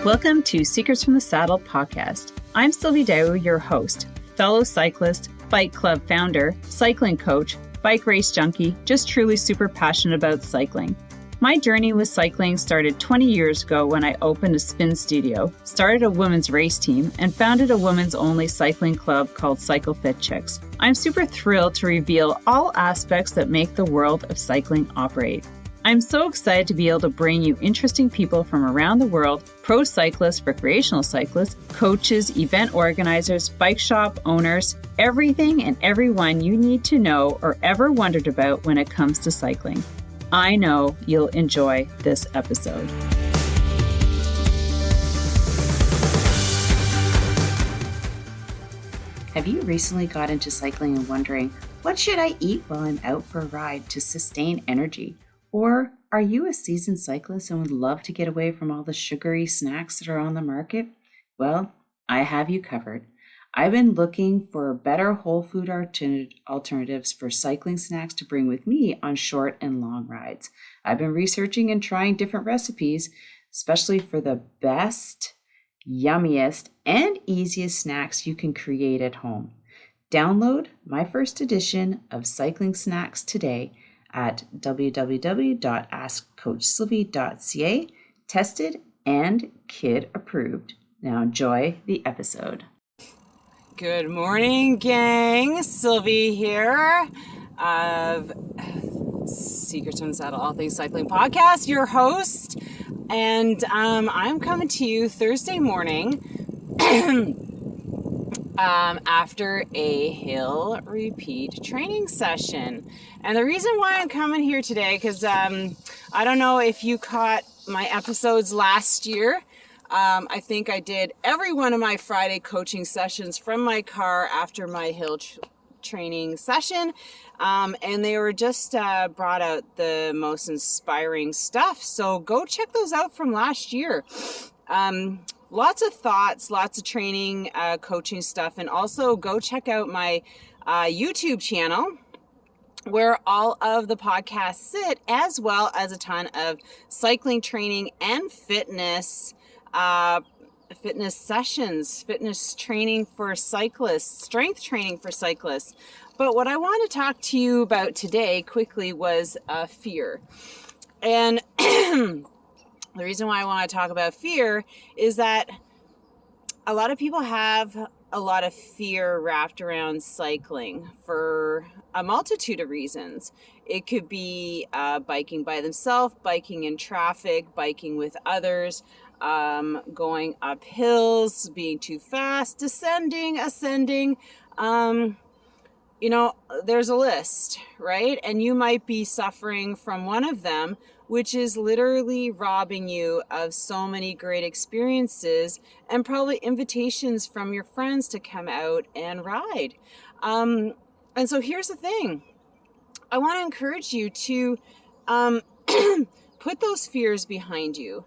Welcome to Secrets from the Saddle podcast. I'm Sylvie D'Aoust, your host, fellow cyclist, bike club founder, cycling coach, bike race junkie, just truly super passionate about cycling. My journey with cycling started 20 years ago when I opened a spin studio, started a women's race team, and founded a women's only cycling club called Cycle Fit Chicks. I'm super thrilled to reveal all aspects that make the world of cycling operate. I'm so excited to be able to bring you interesting people from around the world, pro cyclists, recreational cyclists, coaches, event organizers, bike shop owners, everything and everyone you need to know or ever wondered about when it comes to cycling. I know you'll enjoy this episode. Have you recently got into cycling and wondering, what should I eat while I'm out for a ride to sustain energy? Or are you a seasoned cyclist and would love to get away from all the sugary snacks that are on the market? Well, I have you covered. I've been looking for better whole food alternatives for cycling snacks to bring with me on short and long rides. I've been researching and trying different recipes, especially for the best, yummiest, and easiest snacks you can create at home. Download my first edition of Cycling Snacks today at www.askcoachsylvie.ca. Tested and kid approved. Now enjoy the episode. Good morning, gang. Sylvie here of Secrets from the Saddle, All Things Cycling Podcast, your host. And I'm coming to you Thursday morning after a hill repeat training session. And the reason why I'm coming here today, because I don't know if you caught my episodes last year. I think I did every one of my Friday coaching sessions from my car after my hill training session. And they were just brought out the most inspiring stuff. So go check those out from last year. Lots of thoughts, lots of training, coaching stuff. And also go check out my YouTube channel, where all of the podcasts sit, as well as a ton of cycling training and fitness sessions, fitness training for cyclists, strength training for cyclists. But what I want to talk to you about today quickly was fear. And the reason why I want to talk about fear is that a lot of people have a lot of fear wrapped around cycling for a multitude of reasons. It could be biking by themselves, biking in traffic, biking with others, going up hills, being too fast, descending, ascending. There's a list, right? And you might be suffering from one of them, which is literally robbing you of so many great experiences and probably invitations from your friends to come out and ride. And so here's the thing. I want to encourage you to put those fears behind you.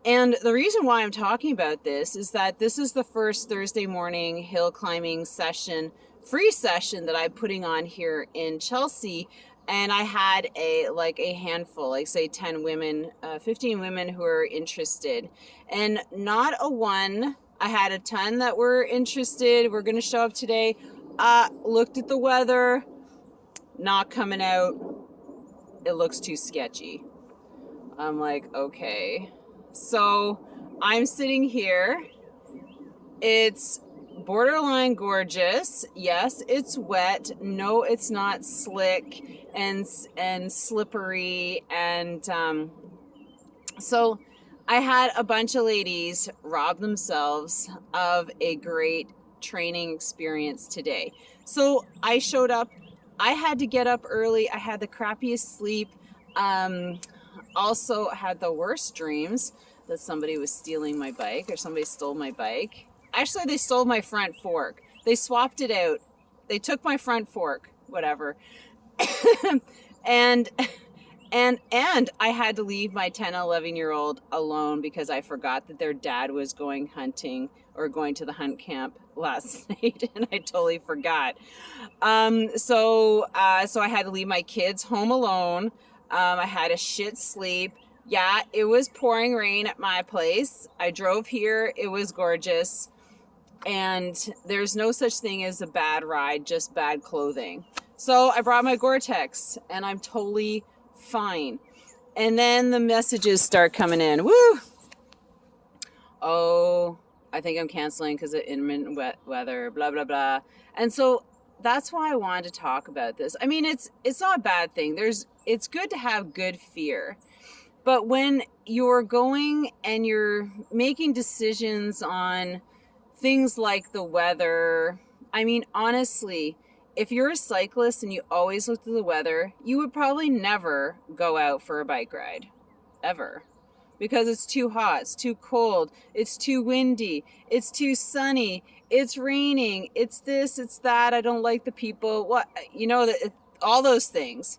And the reason why I'm talking about this is that this is the first Thursday morning hill climbing session, free session that I'm putting on here in Chelsea. And I had a handful, like say 10 women, 15 women who are interested. And not a one, I had a ton that were interested. We're going to show up today. Looked at the weather, not coming out. It looks too sketchy. I'm like, okay. So I'm sitting here. It's borderline gorgeous. Yes, it's wet. No, it's not slick and slippery. And so I had a bunch of ladies rob themselves of a great training experience today. So I showed up. I had to get up early. I had the crappiest sleep. Also had the worst dreams that somebody was stealing my bike or somebody stole my bike. Actually, they stole my front fork. They swapped it out. They took my front fork, whatever. and I had to leave my 10, 11-year-old alone because I forgot that their dad was going hunting or going to the hunt camp last night, and I totally forgot. So I had to leave my kids home alone. I had a shit sleep. Yeah, it was pouring rain at my place. I drove here. It was gorgeous. And there's no such thing as a bad ride, just bad clothing. So I brought my Gore-Tex and I'm totally fine. And then the messages start coming in. Woo! Oh, I think I'm canceling because of intermittent weather, blah, blah, blah. And so that's why I wanted to talk about this. I mean, it's not a bad thing. It's good to have good fear. But when you're going and you're making decisions on things like the weather, I mean, honestly, if you're a cyclist and you always look at the weather, you would probably never go out for a bike ride, ever. Because it's too hot, it's too cold, it's too windy, it's too sunny, it's raining, it's this, it's that, I don't like the people, what, all those things.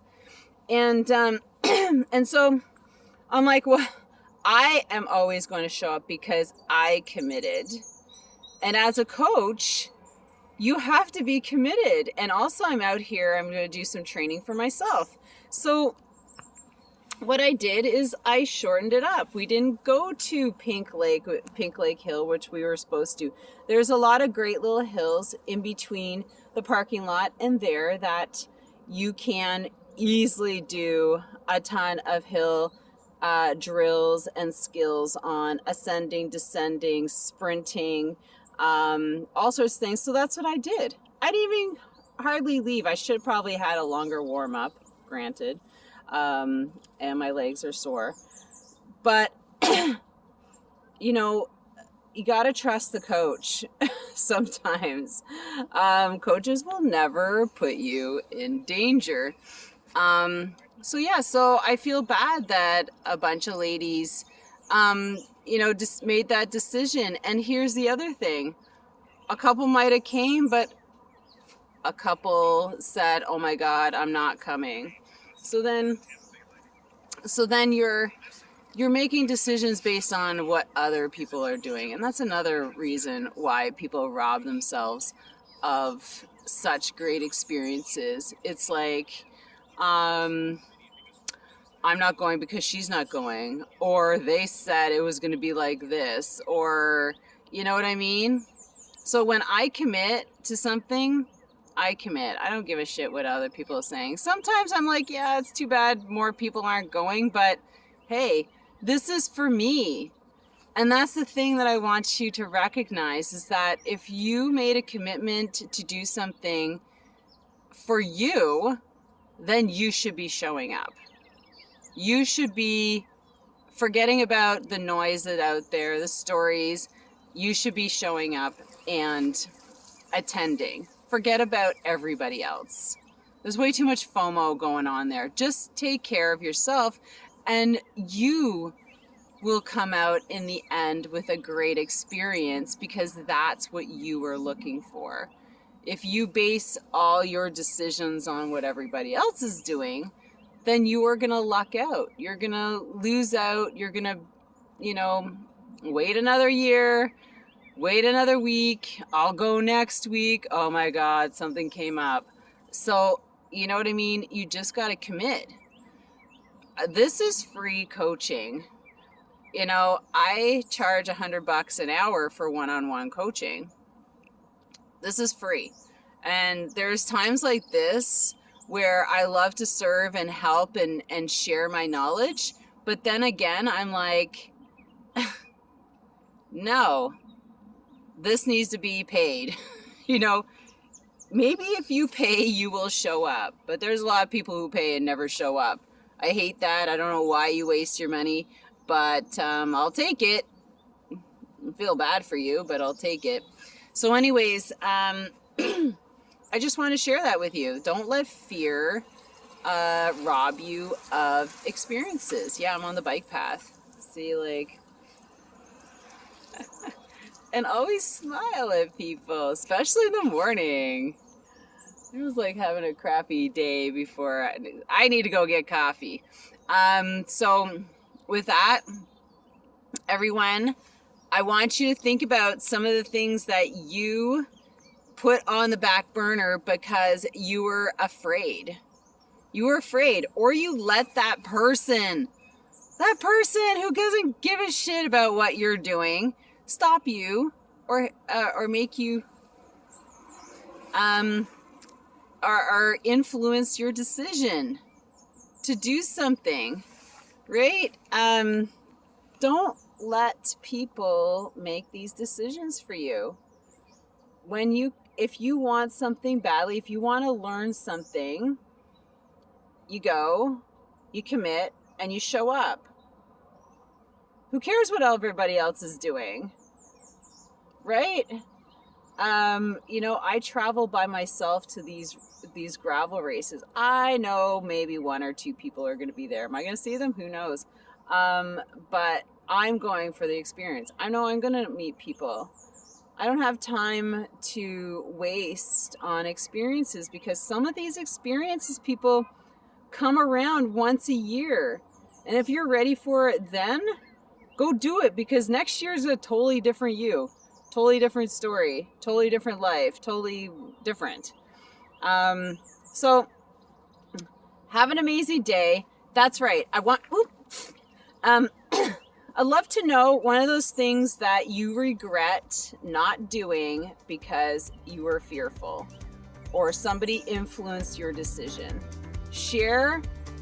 And and so I'm like, well, I am always going to show up because I committed. And as a coach, you have to be committed. And also I'm out here, I'm going to do some training for myself. So what I did is I shortened it up. We didn't go to Pink Lake Hill, which we were supposed to. There's a lot of great little hills in between the parking lot and there that you can easily do a ton of hill drills and skills on: ascending, descending, sprinting, all sorts of things. So that's what I did. I didn't even hardly leave. I should probably had a longer warm up, granted. And my legs are sore, but you gotta trust the coach. Sometimes coaches will never put you in danger. So I feel bad that a bunch of ladies just made that decision. And here's the other thing: a couple might have came, but a couple said, oh my God, I'm not coming. So then you're making decisions based on what other people are doing. And that's another reason why people rob themselves of such great experiences. It's like, I'm not going because she's not going, or they said it was going to be like this, or you know what I mean? So when I commit to something, I commit. I don't give a shit what other people are saying. Sometimes I'm like, yeah, it's too bad more people aren't going, but hey, this is for me. And that's the thing that I want you to recognize, is that if you made a commitment to do something for you, then you should be showing up. You should be forgetting about the noise that's out there, the stories. You should be showing up and attending. Forget about everybody else. There's way too much FOMO going on there. Just take care of yourself and you will come out in the end with a great experience, because that's what you were looking for. If you base all your decisions on what everybody else is doing, then you are going to luck out. You're going to lose out. You're going to, wait another year, wait another week. I'll go next week. Oh my God, something came up. So, you know what I mean? You just got to commit. This is free coaching. I charge $100 an hour for one-on-one coaching. This is free. And there's times like this where I love to serve and help and share my knowledge. But then again, I'm like, no, this needs to be paid. Maybe if you pay, you will show up. But there's a lot of people who pay and never show up. I hate that. I don't know why you waste your money, but I'll take it. I feel bad for you, but I'll take it. So anyways, I just want to share that with you. Don't let fear rob you of experiences. Yeah, I'm on the bike path. See, and always smile at people, especially in the morning. It was like having a crappy day before I need to go get coffee. So with that, everyone, I want you to think about some of the things that you put on the back burner because you were afraid. You were afraid, or you let that person that person who doesn't give a shit about what you're doing stop you or make you or influence your decision to do something, right? Don't let people make these decisions for you. If you want something badly, if you want to learn something, you go, you commit, and you show up. Who cares what everybody else is doing, right? I travel by myself to these gravel races. I know maybe one or two people are going to be there. Am I going to see them? Who knows? But I'm going for the experience. I know I'm going to meet people. I don't have time to waste on experiences because some of these experiences, people come around once a year. And if you're ready for it then, go do it, because next year's a totally different you, totally different story, totally different life, totally different. So have an amazing day. That's right. I'd love to know one of those things that you regret not doing because you were fearful or somebody influenced your decision. Share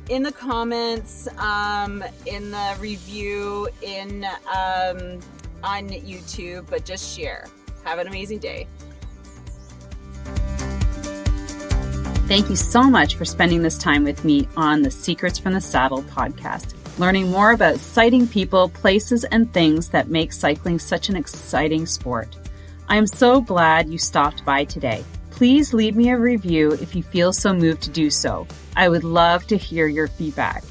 in the comments, in the review, on YouTube, but just share. Have an amazing day. Thank you so much for spending this time with me on the Secrets from the Saddle podcast, learning more about sighting people, places, and things that make cycling such an exciting sport. I am so glad you stopped by today. Please leave me a review if you feel so moved to do so. I would love to hear your feedback.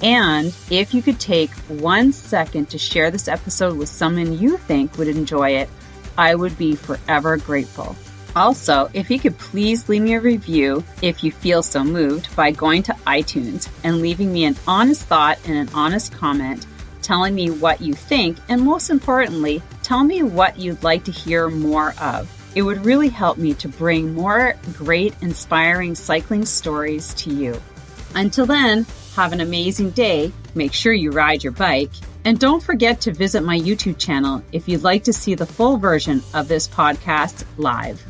And if you could take 1 second to share this episode with someone you think would enjoy it, I would be forever grateful. Also, if you could please leave me a review if you feel so moved by going to iTunes and leaving me an honest thought and an honest comment, telling me what you think, and most importantly, tell me what you'd like to hear more of. It would really help me to bring more great, inspiring cycling stories to you. Until then, have an amazing day. Make sure you ride your bike. And don't forget to visit my YouTube channel if you'd like to see the full version of this podcast live.